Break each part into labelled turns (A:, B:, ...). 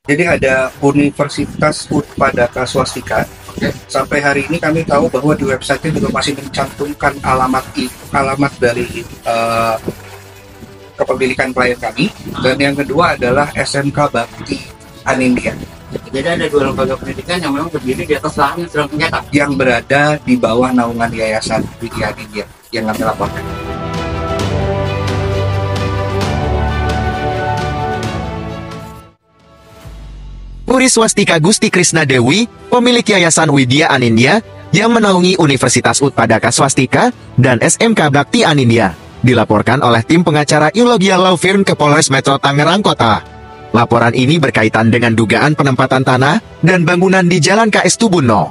A: Jadi ada Universitas Utpadaka Swastika. Sampai hari ini kami tahu bahwa di website juga masih mencantumkan alamat dari kepemilikan klien kami. Dan yang kedua adalah SMK Bakti Anindya
B: Jadi ada dua lembaga pendidikan yang memang berdiri di atas lahan yang sedang mencetak.
A: yang berada di bawah naungan Yayasan Widya Anindya yang kami laporkan.
C: Puri Swastika Gusti Krisna Dewi, pemilik Yayasan Widya Anindya, yang menaungi Universitas Utpadaka Swastika dan SMK Bakti Anindya, dilaporkan oleh tim pengacara Eulogia Law Firm ke Polres Metro Tangerang Kota. Laporan ini berkaitan dengan dugaan penempatan tanah dan bangunan di Jalan KS Tubuno,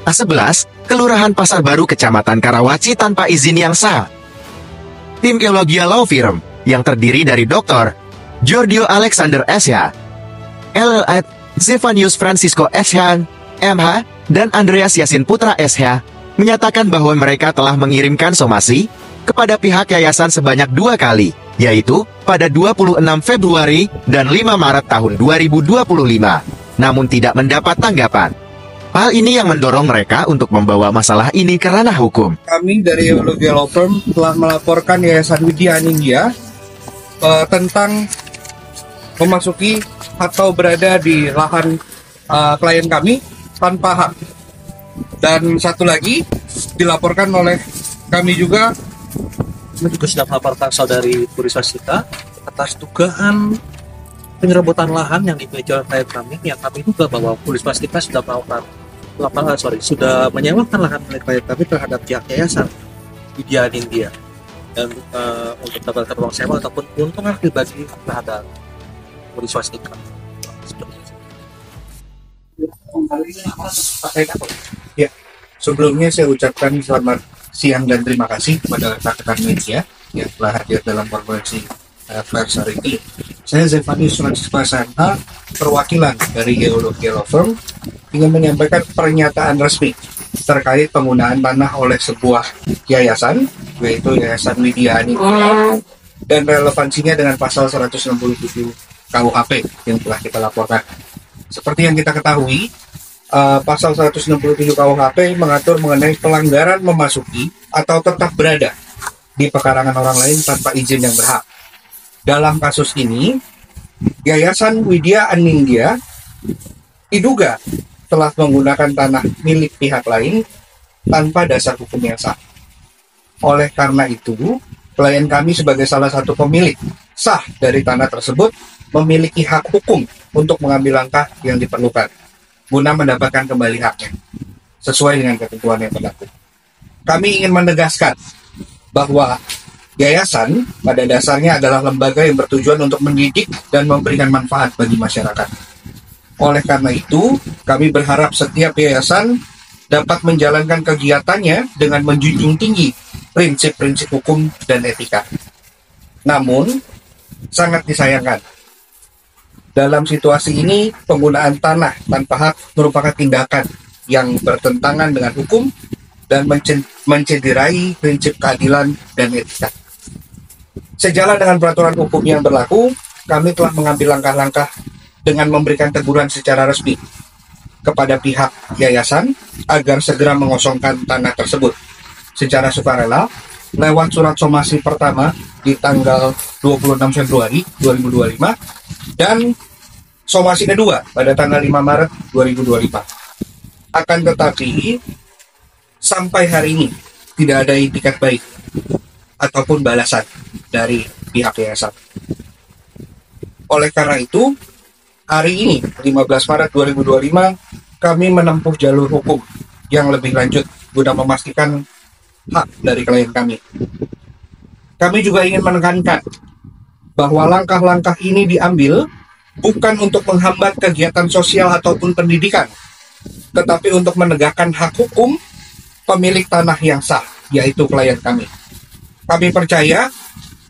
C: A11, Kelurahan Pasar Baru, Kecamatan Karawaci tanpa izin yang sah. Tim Eulogia Law Firm, yang terdiri dari Dr. Giorgio Alexander S.H., LLAD, Zevanius Francisco S.H., M.H., dan Andreas Yasin Putra S.H., menyatakan bahwa mereka telah mengirimkan somasi kepada pihak yayasan sebanyak 2 kali, yaitu pada 26 Februari dan 5 Maret tahun 2025, namun tidak mendapat tanggapan. Hal ini yang mendorong mereka untuk membawa masalah ini ke ranah hukum.
A: Kami dari Eulogia Law Firm telah melaporkan Yayasan Widya Anindya tentang memasuki atau berada di lahan klien kami tanpa hak. Dan satu lagi dilaporkan oleh kami juga
D: sudah melaporkan saudari Puri Swastika atas dugaan penyerobotan lahan yang dimiliki oleh klien kami, yang kami duga bahwa Puri Swastika sudah sudah menyewakan lahan milik klien kami terhadap pihak yayasan Widya Anindya dan untuk mendapatkan uang sewa ataupun keuntungan pribadi terhadap Puri Swastika.
A: Ya, sebelumnya saya ucapkan selamat siang dan terima kasih kepada rekan-rekan media yang telah hadir dalam konferensi pers hari ini. Saya Zevanius Francisco S.H., perwakilan dari Eulogia Law Firm, ingin menyampaikan pernyataan resmi terkait penggunaan tanah oleh sebuah yayasan, yaitu Yayasan Widya Anindya, dan relevansinya dengan pasal 167 KUHP yang telah kita laporkan. Seperti yang kita ketahui, pasal 167 KUHP mengatur mengenai pelanggaran memasuki atau tetap berada di pekarangan orang lain tanpa izin yang berhak. Dalam kasus ini, Yayasan Widya Anindya diduga telah menggunakan tanah milik pihak lain tanpa dasar hukum yang sah. Oleh karena itu, klien kami sebagai salah satu pemilik sah dari tanah tersebut memiliki hak hukum untuk mengambil langkah yang diperlukan guna mendapatkan kembali haknya sesuai dengan ketentuan yang berlaku. Kami ingin menegaskan bahwa yayasan pada dasarnya adalah lembaga yang bertujuan untuk mendidik dan memberikan manfaat bagi masyarakat. Oleh karena itu, kami berharap setiap yayasan dapat menjalankan kegiatannya dengan menjunjung tinggi prinsip-prinsip hukum dan etika. Namun, sangat disayangkan, dalam situasi ini, penggunaan tanah tanpa hak merupakan tindakan yang bertentangan dengan hukum dan mencederai prinsip keadilan dan etika. Sejalan dengan peraturan hukum yang berlaku, kami telah mengambil langkah-langkah dengan memberikan teguran secara resmi kepada pihak yayasan agar segera mengosongkan tanah tersebut secara sukarela lewat surat somasi pertama di tanggal 26 Februari 2025 dan somasi kedua pada tanggal 5 Maret 2025. Akan tetapi, sampai hari ini tidak ada itikat baik ataupun balasan dari pihak yayasan. Oleh karena itu, hari ini, 15 Maret 2025, kami menempuh jalur hukum yang lebih lanjut guna memastikan hak dari klien kami. Kami juga ingin menekankan bahwa langkah-langkah ini diambil bukan untuk menghambat kegiatan sosial ataupun pendidikan, tetapi untuk menegakkan hak hukum pemilik tanah yang sah, yaitu klien kami. Kami percaya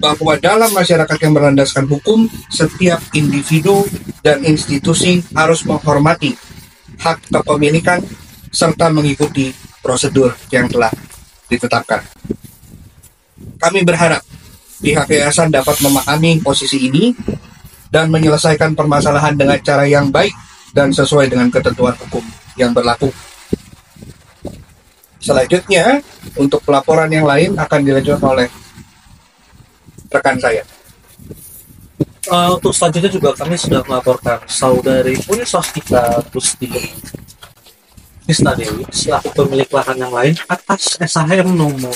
A: bahwa dalam masyarakat yang berlandaskan hukum, setiap individu dan institusi harus menghormati hak kepemilikan serta mengikuti prosedur yang telah ditetapkan. Kami berharap pihak yayasan dapat memahami posisi ini dan menyelesaikan permasalahan dengan cara yang baik dan sesuai dengan ketentuan hukum yang berlaku. Selanjutnya, untuk pelaporan yang lain akan dilanjutkan oleh rekan saya.
D: Untuk selanjutnya juga kami sudah melaporkan saudari Puri Swastika Gusti Krisna Dewi selaku pemilik lahan yang lain atas SHM nomor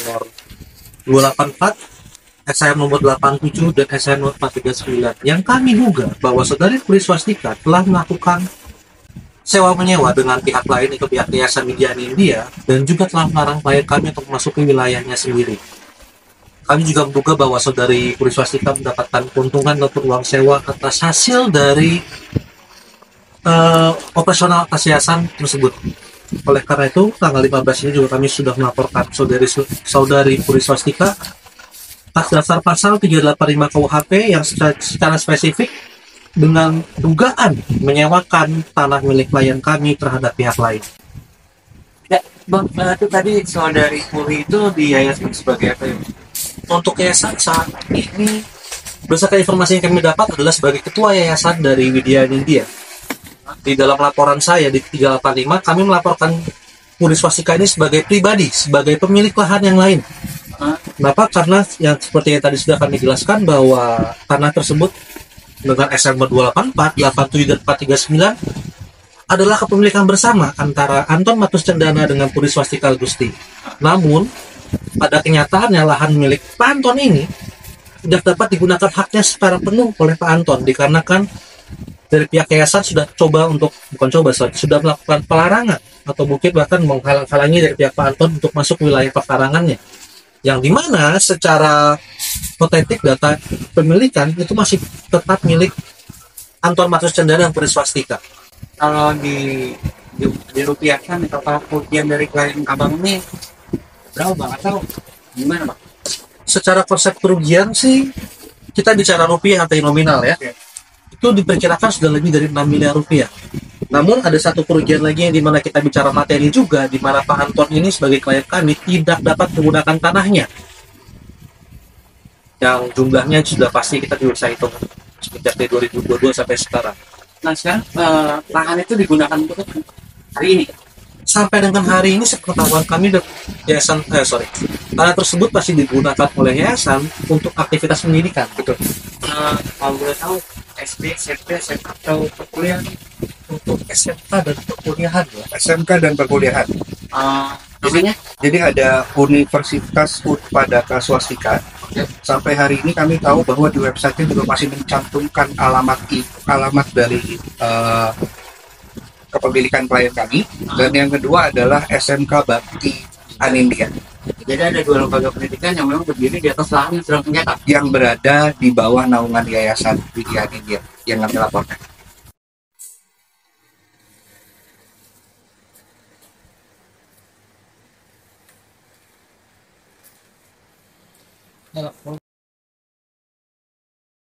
D: 284, SHM nomor 87, dan SHM nomor 439 yang kami duga bahwa saudari Puri Swastika telah melakukan sewa-menyewa dengan pihak lain, itu pihak Yayasan Media India, dan juga telah melarang klien kami untuk memasuki wilayahnya sendiri. Kami juga menduga bahwa saudari Puri Swastika mendapatkan keuntungan ataupun uang sewa atas hasil dari operasional atas yayasan tersebut. Oleh karena itu, tanggal 15 ini juga kami sudah melaporkan saudari Puri Swastika atas dasar pasal 385 KUHP yang secara spesifik dengan dugaan menyewakan tanah milik klien kami terhadap pihak lain.
B: Ya, Bang, itu tadi saudari Puri itu di yayasan sebagai apa ya?
D: Untuk yayasan saat ini, berdasarkan informasi yang kami dapat adalah sebagai ketua yayasan dari Widya Nindya. Di dalam laporan saya di 385, kami melaporkan Puri Swastika ini sebagai pribadi, sebagai pemilik lahan yang lain. Kenapa? Karena yang seperti yang tadi sudah kami jelaskan bahwa tanah tersebut dengan SN 284, 87, dan 439 adalah kepemilikan bersama antara Anton Matus Cendana dengan Puri Swastika Gusti. Namun, pada kenyataannya lahan milik Pak Anton ini tidak dapat digunakan haknya secara penuh oleh Pak Anton dikarenakan dari pihak yayasan sudah sudah melakukan pelarangan atau mungkin bahkan menghalang-halangi dari pihak Pak Anton untuk masuk wilayah pekarangannya, yang dimana secara otentik data pemilikan itu masih tetap milik Anton Matus Cendana dan Puri Swastika.
B: Kalau dirupiahkan total kerugian dari klien abang ini berapa Bang? Atau gimana Bang?
D: Secara konsep kerugian sih kita bicara rupiah atau nominal ya. Itu diperkirakan sudah lebih dari 6 miliar rupiah. Namun ada satu kerugian lagi yang dimana kita bicara materi juga, di mana Pak Anton ini sebagai klien kami tidak dapat menggunakan tanahnya, yang jumlahnya sudah pasti kita bisa hitung sejak dari 2022 sampai sekarang.
B: Nah sekarang lahan itu digunakan untuk hari ini.
D: Sampai dengan hari ini sepengetahuan kami tanah tersebut masih digunakan oleh yayasan untuk aktivitas pendidikan.
B: Betul. Kalau boleh tahu SD, SMP, SMA atau perkuliahan?
D: Untuk SMK dan perkuliahan ya.
A: SMK dan perkuliahan.
B: Namanya?
A: Jadi ada Universitas Utpadaka Swastika. Sampai hari ini kami tahu bahwa di website-nya juga masih mencantumkan alamat dari kepemilikan klien kami. Dan yang kedua adalah SMK Bakti Anindya
B: Jadi ada dua lembaga pendidikan yang memang berdiri di atas lahan yang sedang sengketa.
A: yang berada di bawah naungan Yayasan Widya Anindya yang kami laporkan.